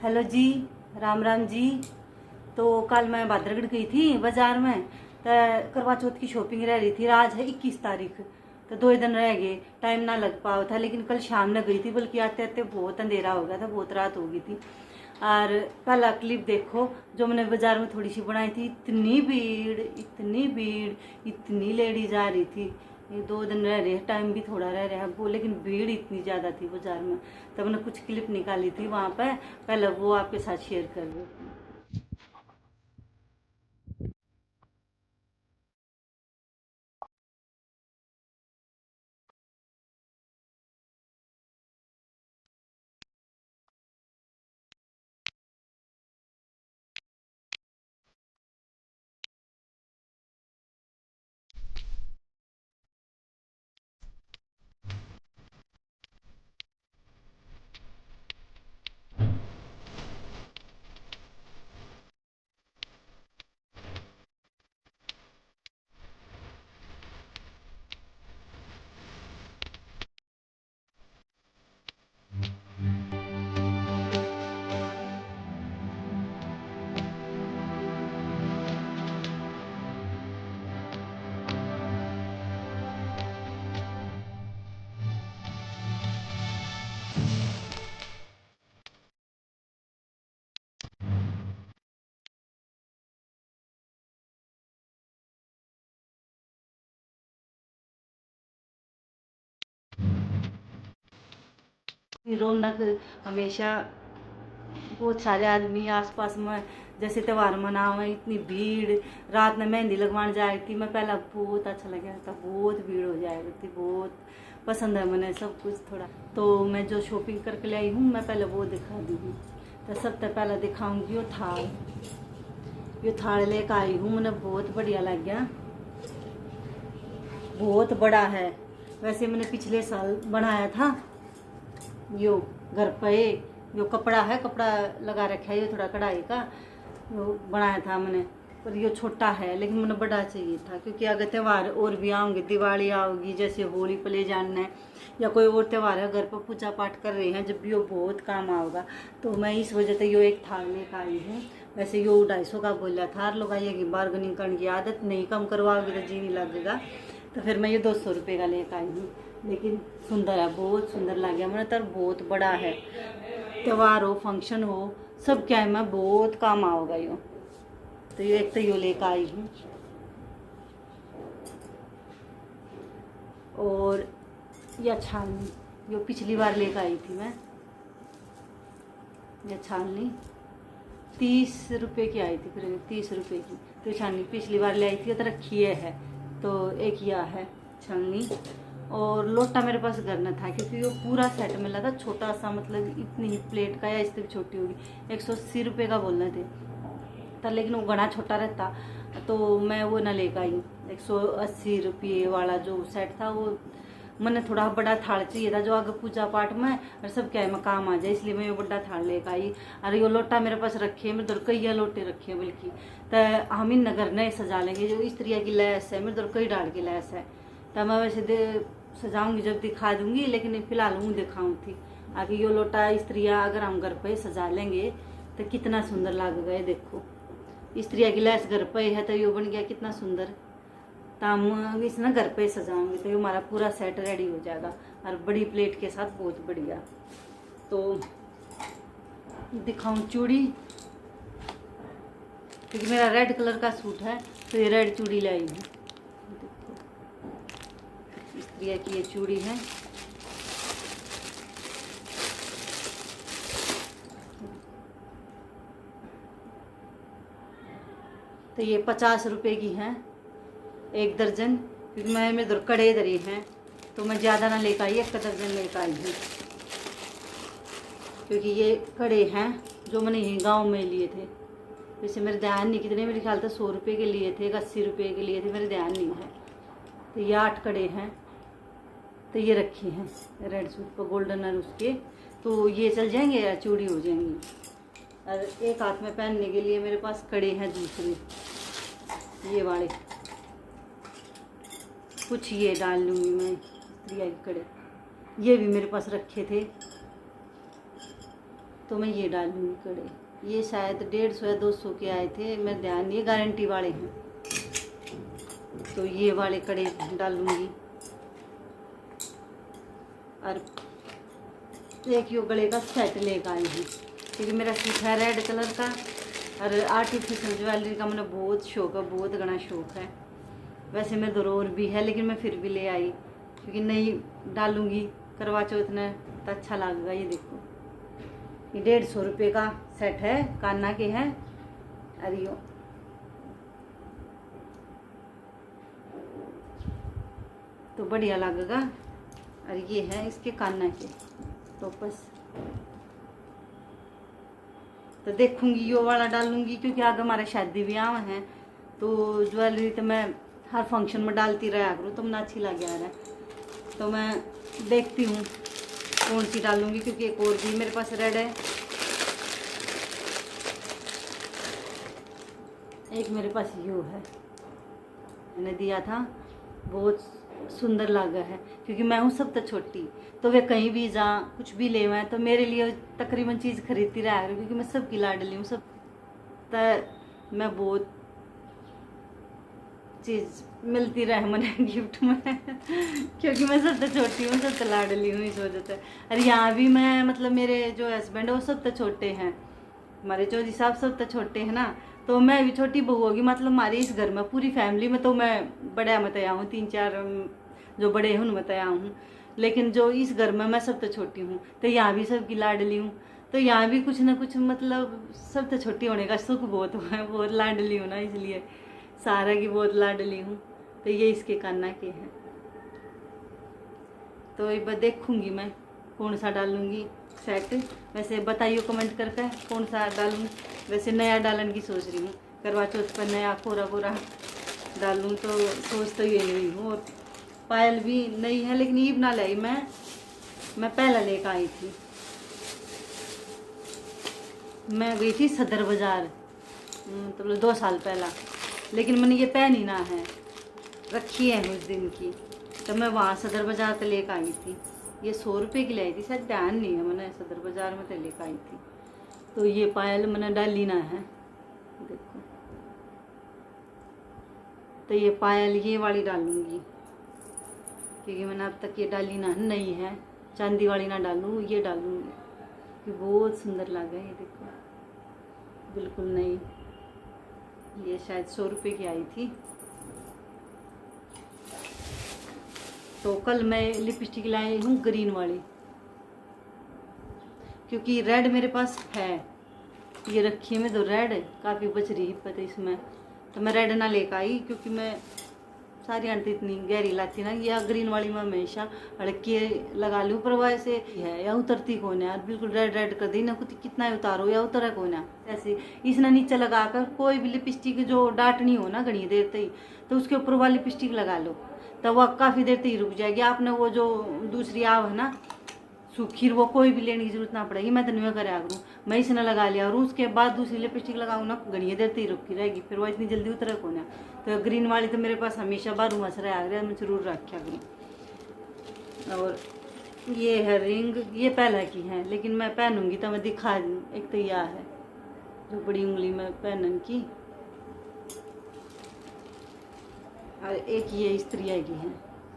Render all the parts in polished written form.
Hello जी, राम राम जी। तो कल मैं बादरगढ़ गई थी बाजार में। तो करवा चौथ की शॉपिंग रह रही थी। आज है 21 तारीख। तो 2 दिन रह गए, टाइम ना लग पाया था। लेकिन कल शाम में गई थी, बल्कि आते आते बहुत अंधेरा हो गया था, बहुत रात हो गई थी। और पहला क्लिप देखो जो मैंने बाजार में थोड़ी सी बनाई थी। इतनी भीड़, इतनी भीड़, इतनी लेडीज आ रही थी। ये 2 दिन रह रहे हैं, टाइम भी थोड़ा रह रहा है वो, लेकिन भीड़ इतनी ज़्यादा थी बाजार में। तब मैंने कुछ क्लिप निकाली थी वहाँ पे, पहले वो आपके साथ शेयर कर रही हूँ। रौनक हमेशा, बहुत सारे आदमी आसपास में, जैसे त्यौहार मनावे इतनी भीड़। रात में मेहंदी लगवाने जा रही थी मैं, पहला बहुत अच्छा लगा था। बहुत भीड़ हो जाएगी थी, बहुत पसंद है मैंने सब कुछ थोड़ा। तो मैं जो शॉपिंग करके लाई हूँ, मैं पहले वो दिखा दूँगी। तो सबसे पहले दिखाऊंगी वो थाल। ये थाल लेकर आई हूँ मैंने, बहुत बढ़िया लग गया, बहुत बड़ा है। वैसे मैंने पिछले साल बनाया था यो घर पे। जो कपड़ा है, कपड़ा लगा रखा है, ये थोड़ा कढ़ाई का यो बनाया था मैंने। पर ये छोटा है, लेकिन मैंने बड़ा चाहिए था, क्योंकि अगर त्यौहार और भी आओगे, दिवाली आओगी, जैसे होली प्ले जानना है, या कोई और त्यौहार है, घर पर पूजा पाठ कर रहे हैं, जब भी वो बहुत काम आओगा। तो मैं इस वजह से यो एक थाल लेकर आई हूँ। वैसे यो 250 का बोला था, लगाइएगी बार्गनिंग करने की आदत नहीं, कम करवाओगे तो जी नहीं लगेगा। तो फिर मैं ये 200 रुपये का लेकर आई हूँ। लेकिन सुंदर है, बहुत सुंदर लग गया मैंने। तो बहुत बड़ा है, त्यौहार हो, फंक्शन हो, सब क्या है, मैं बहुत काम आओगा यो। तो ये एक तो यो लेकर आई हूँ। और यह छालनी, यो पिछली बार लेकर आई थी मैं। यह छालनी 30 रुपये की आई थी, फिर 30 रुपये की। तो छाननी पिछली बार ले आई थी, तो रखी है। तो एक यह है छाननी। और लोटा मेरे पास घर न था, क्योंकि वो पूरा सेट मिला था छोटा सा, मतलब इतनी ही प्लेट का, या इससे भी छोटी होगी। 180 रुपये का बोल रहे थे था, लेकिन वो घना छोटा रहता, तो मैं वो ना लेकर आई। 180 रुपये वाला जो सेट था, वो मैंने थोड़ा बड़ा थाल चाहिए था, जो आगे पूजा पाठ में और सब क्या है में काम आ जाए, इसलिए मैं ये बड़ा थाल लेकर आई। और ये लोटा मेरे पास रखे हैं, मेरे इधर कई लोटे रखे हैं बल्कि। तो हम इन नगर नए सजा लेंगे। जो इस तरह की लैस है, मेरे इधर कई डाल की लैस है। तो मैं वैसे सजाऊंगी जब दिखा दूंगी, लेकिन फिलहाल हूँ दिखाऊँ थी। आगे ये लोटा इस तरह अगर हम घर पर सजा लेंगे तो कितना सुंदर लगेगा। ये देखो, इस तरह की लैस घर पे है, तो ये बन गया कितना सुंदर। तो हम इस ना घर पे सजाएंगे तो ये हमारा पूरा सेट रेडी हो जाएगा, और बड़ी प्लेट के साथ बहुत बढ़िया। तो दिखाऊं चूड़ी, क्योंकि मेरा रेड कलर का सूट है, तो ये रेड चूड़ी लाई हूँ। देखो, इस तरह की ये चूड़ी है। तो ये 50 रुपये की है, एक दर्जन। क्योंकि मैं मेरे इधर कड़े धरे हैं, तो मैं ज़्यादा ना लेकर आई, एक दर्जन लेकर आई हूँ। क्योंकि ये कड़े हैं जो मैंने यहीं गाँव में लिए थे। वैसे मेरे ध्यान नहीं कितने, मेरे ख्याल से 100 रुपये के लिए थे, 80 रुपये के लिए थे, मेरे ध्यान नहीं है। तो ये 8 कड़े हैं। तो ये रखे हैं रेड सूट पर गोल्डन और उसके, तो ये चल जाएंगे या चूड़ी हो जाएंगी। और एक हाथ में पहनने के लिए मेरे पास कड़े हैं दूसरे, ये वाले। कुछ ये डाल लूँगी मैं, प्रिया के कड़े, ये भी मेरे पास रखे थे। तो मैं ये डालूंगी कड़े। ये शायद 150 या 200 के आए थे, मैं ध्यान, ये गारंटी वाले हैं। तो ये वाले कड़े डालूंगी। और एक यो गले का सेट लेकर आई हूँ, क्योंकि मेरा सूट है रेड कलर का। और आर्टिफिशियल ज्वेलरी का मुझे बहुत शौक है, बहुत घना शौक है। वैसे मेरे दौर और भी है, लेकिन मैं फिर भी ले आई, क्योंकि नहीं डालूंगी करवा चौथ में तो अच्छा लगेगा। ये देखो, ये 150 रुपये का सेट है, कान्ना के हैं। अरे यो तो बढ़िया लगेगा। और ये है इसके कान्ना के टोपस। तो देखूंगी यो वाला डालूंगी, क्योंकि आगे हमारे शादी ब्याह हैं, तो ज्वेलरी तो मैं हर फंक्शन में डालती रहा करूँ, तो मुझे अच्छी लग रहा है। तो मैं देखती हूँ कौन सी डालूंगी, क्योंकि एक और भी मेरे पास रेड है, एक मेरे पास यो है, मैंने दिया था, बहुत सुंदर लगा है। क्योंकि मैं हूँ सब तो छोटी, तो वे कहीं भी जा कुछ भी ले मैं तो मेरे लिए तकरीबन चीज़ खरीदती रहा करूँ, क्योंकि मैं सबकी लाडली हूँ। सब तो मैं बहुत चीज़ मिलती रहे मैंने गिफ्ट में क्योंकि मैं सब तो छोटी हूँ, सब तो लाडली हूँ, इस वजह से। और यहाँ भी मैं मतलब मेरे जो हस्बैंड है वो सब तो छोटे हैं, हमारे चौधरी साहब सब तो छोटे हैं ना, तो मैं भी छोटी बहू होगी। मतलब हमारी इस घर में पूरी फैमिली में तो मैं बड़ा मत आया हूँ, 3-4 जो बड़े हैं उनमें आया हूँ, लेकिन जो इस घर में मैं सब तो छोटी हूँ। तो यहाँ भी सबकी लाडली हूँ, तो यहाँ भी कुछ ना कुछ मतलब सब तो छोटी होने का सुख बहुत हुआ है, बहुत लाडली हूँ ना, इसलिए सारा की बहुत लाडली हूँ। तो ये इसके कान्ना के हैं। तो एक बार देखूँगी मैं कौन सा डालूँगी सेट। वैसे बताइए कमेंट करके कौन सा डालूँ। वैसे नया डालने की सोच रही हूँ, करवा चौथ पर नया कोरा कोरा डालूँ, तो सोच तो ये नहीं हूँ। और पायल भी नई है, लेकिन ईब ना लाई, मैं पहला लेकर आई थी। मैं गई थी सदर बाज़ार मतलब 2 साल पहला, लेकिन मैंने ये पहनी ना है, रखी है उस दिन की। तो मैं वहाँ सदर बाज़ार से लेकर आई थी। ये 100 रुपये की लाई थी, शायद ध्यान नहीं है, मैंने सदर बाज़ार में तो लेकर आई थी। तो ये पायल मैंने डाली ना है, देखो। तो ये पायल ये वाली डालूंगी, क्योंकि मैंने अब तक ये डाली ना नहीं है। चांदी वाली ना डालूँ, ये डालूंगी, कि बहुत सुंदर लगा। ये देखो, बिल्कुल नहीं, ये शायद 100 रुपये की आई थी। तो कल मैं लिपस्टिक लाई हूँ ग्रीन वाली, क्योंकि रेड मेरे पास है, ये रखी है मैं तो रेड काफ़ी बच रही है पता इसमें। तो मैं रेड ना लेकर आई, क्योंकि मैं सारी आंटी इतनी गहरी लाती ना, या ग्रीन वाली मैं हमेशा हड़के लगा लूँ, पर वो ऐसे है या उतरती कौन है यार, बिल्कुल रेड रेड कर दी ना, कुछ कितना उतारो या उतरा कौन है। ऐसे इसने नीचे लगा कर कोई भी लिपस्टिक जो डाटनी हो ना घनी देर तक, तो उसके ऊपर वाली लिपस्टिक लगा लो, तो वह काफ़ी देर तक रुक जाएगी। आपने वो जो दूसरी आव है ना सूखी, वो कोई भी लेने की जरूरत ना पड़ेगी। मैं तो नहीं करा करूँ, मैं इसने लगा लिया और उसके बाद दूसरी लिपस्टिक लगाऊँ ना, घनी देर तक रुकी रहेगी, फिर वो इतनी जल्दी उतरे कौन है। तो ग्रीन वाली तो मेरे पास हमेशा बारू मसरा आ गया, मैं जरूर रखा करूँ। और ये है रिंग, ये पहला की है, लेकिन मैं पहनूंगी तो मैं दिखा दूँ। एक तो यह है जो बड़ी उंगली में पहनन की, और एक ये स्त्रिया की है,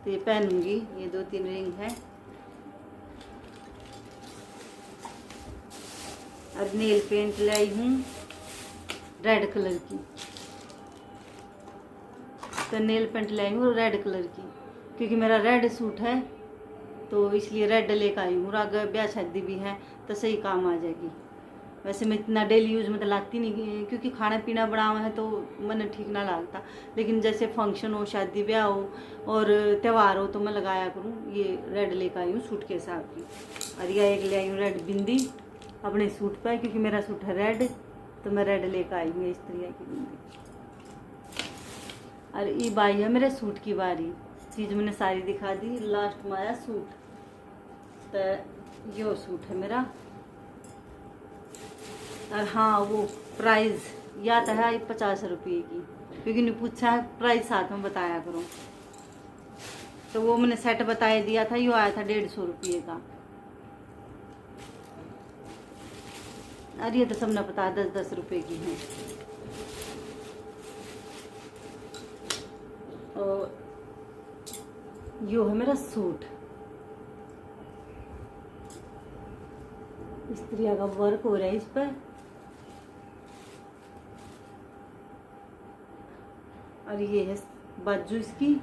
तो ये पहनूंगी। ये 2-3 रिंग है। और नेल पेंट लाई हूँ रेड कलर की, तो नेल पेंट लाई हूँ रेड कलर की, क्योंकि मेरा रेड सूट है, तो इसलिए रेड लेकर आई हूँ। अगर ब्याह शादी भी है तो सही काम आ जाएगी। वैसे मैं इतना डेली यूज में तो लाती नहीं, क्योंकि खाना पीना बनावा है तो मन ठीक ना लगता, लेकिन जैसे फंक्शन हो, शादी ब्याह हो और त्यौहार हो तो मैं लगाया करूँ। ये रेड लेकर आई हूँ सूट के हिसाब की। और यह एक ले आई हूँ रेड बिंदी अपने सूट पर, क्योंकि मेरा सूट है रेड, तो मैं रेड लेकर आई हूँ इस तरह की बिंदी। और ये बाई है मेरे सूट की बारी, चीज़ मैंने सारी दिखा दी, लास्ट में आया सूट। तो यो सूट है मेरा। और हाँ, वो प्राइस याद है 50 रुपये की, क्योंकि ने पूछा है प्राइस साथ में बताया करो, तो वो मैंने सेट बताया दिया था, यो आया था 150 रुपये का। और ये तो सबने पता 10-10 रुपए की है। और यो है मेरा सूट, इस तरह का वर्क हो रहा है इस पर। और ये है बाजू इसकी,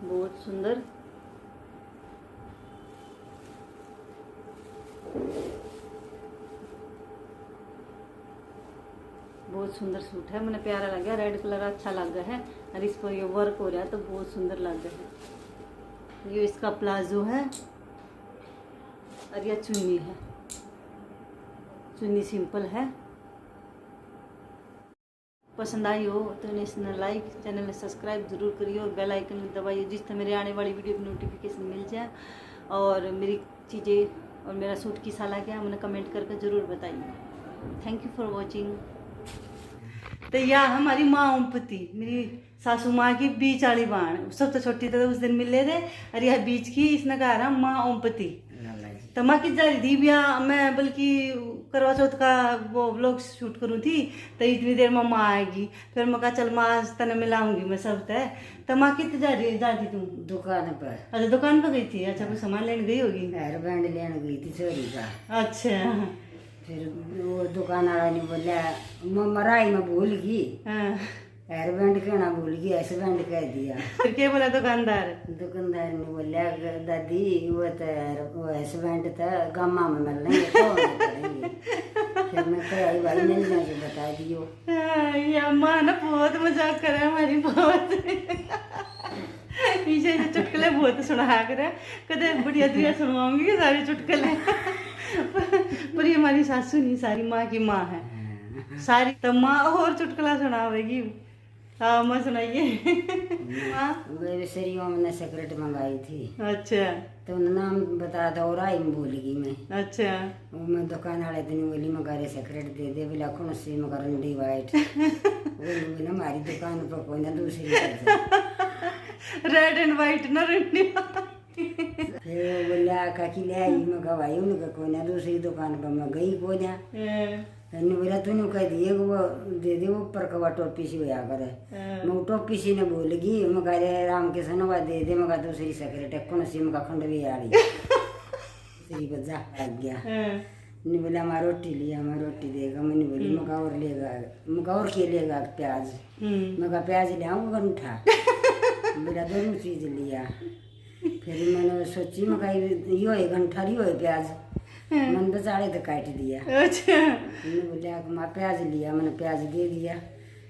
बहुत सुंदर। बहुत सुंदर सूट है, मैंने प्यारा लगा, रेड कलर अच्छा लग रहा है और इस पर ये वर्क हो रहा है तो बहुत सुंदर लग रहा है। ये इसका प्लाजो है और यह चुन्नी है, चुन्नी सिंपल है। पसंद आई हो तो इन्हें लाइक, चैनल में सब्सक्राइब जरूर करिए और बेल आइकन में दबाइए, जिससे मेरे आने वाली वीडियो की नोटिफिकेशन मिल जाए। और मेरी चीज़ें और मेरा सूट की साला क्या मैंने कमेंट करके ज़रूर बताइए। Thank you for watching. तो यह हमारी माँ ओमपति, मेरी सासू माँ की बीच वाली बाण, सबसे छोटी तो उस दिन मिले थे और यह बीच की, इसने कहा रहा माँ ओमपति। तो माँ की जा रही थी ब्याह, मैं बल्कि करवा चौथ का वो व्लॉग शूट करूँ थी, तो इतनी देर में माँ आएगी। फिर मैं कहा चल माँ तने मिलाऊंगी मैं सब तय। तो माँ कितने जाती तुम? दुकान पर। अच्छा दुकान पर गई थी। अच्छा कोई सामान लेने गई होगी? हेयर बैंड लेने गई थी चोरी का। अच्छा। फिर वो दुकान वाला ने बोला मराई में भूल गई, हेयर बैंड कहना भूल गई, ऐसे बैंड कह दिया। फिर क्या बोला दुकानदार? दुकानदार ने बोला दादी वो तो ऐसे बैंड था गामा में मिल रही है तो करेंगे। फिर मैं कह भाई मिल जाके बता दियो। ये अम्मा ना बहुत मजाक करे हमारी, बहुत पीछे से चुटकुले बहुत सुना करे, कदे बढ़िया बढ़िया सुनवाऊंगी सारे चुटकुले। पर ये हमारी सासू नहीं, सारी माँ की माँ है सारी, तो माँ और चुटकुला सुनावेगी। हाँ माँ सुनाइए। सरियों में सिगरेट मंगाई थी। अच्छा। तो नाम बताया था और आई में भूल गई मैं। अच्छा। मैं दुकान वाले दिन बोली मगारे सिगरेट दे दे, बोला कौन सी मगा रंडी वाइट। बोली ना हमारी दुकान पर कोई ना दूसरी रेड एंड वाइट ना रंडी। फिर बोला काकी ले आई, मैं भाई उनका कोई ना दूसरी दुकान पर मैं गई को जा। बोला तूने कह दिए वो दे दे वो ऊपर का टोपी सी होया करे। मैं टोपी सी ने बोल गई, मैं कह राम किशन वा दे दे, मैं दूसरी सिगरेट कौन सी मैं खंडवी आड़ी दूसरी बजा लग गया। ने बोला मैं रोटी लिया, मैं रोटी देगा। मैंने बोली मैं और लेगा, मैं और के लेगा प्याज, मैं प्याज ले आऊँगा उठा। मेरा दोनों चीज लिया। फिर मैंने सोची मैं यो है घंटा यो है प्याज, मैंने बेचारे तो काट दिया। अच्छा। मैंने बोला माँ प्याज लिया, मैंने प्याज दे दिया।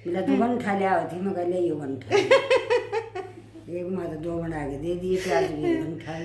बोला 2 घंटा ले आओ थी, मैं कह ले यो घंटा। एक माँ तो 2 बना के दे दिए प्याज भी घंटा।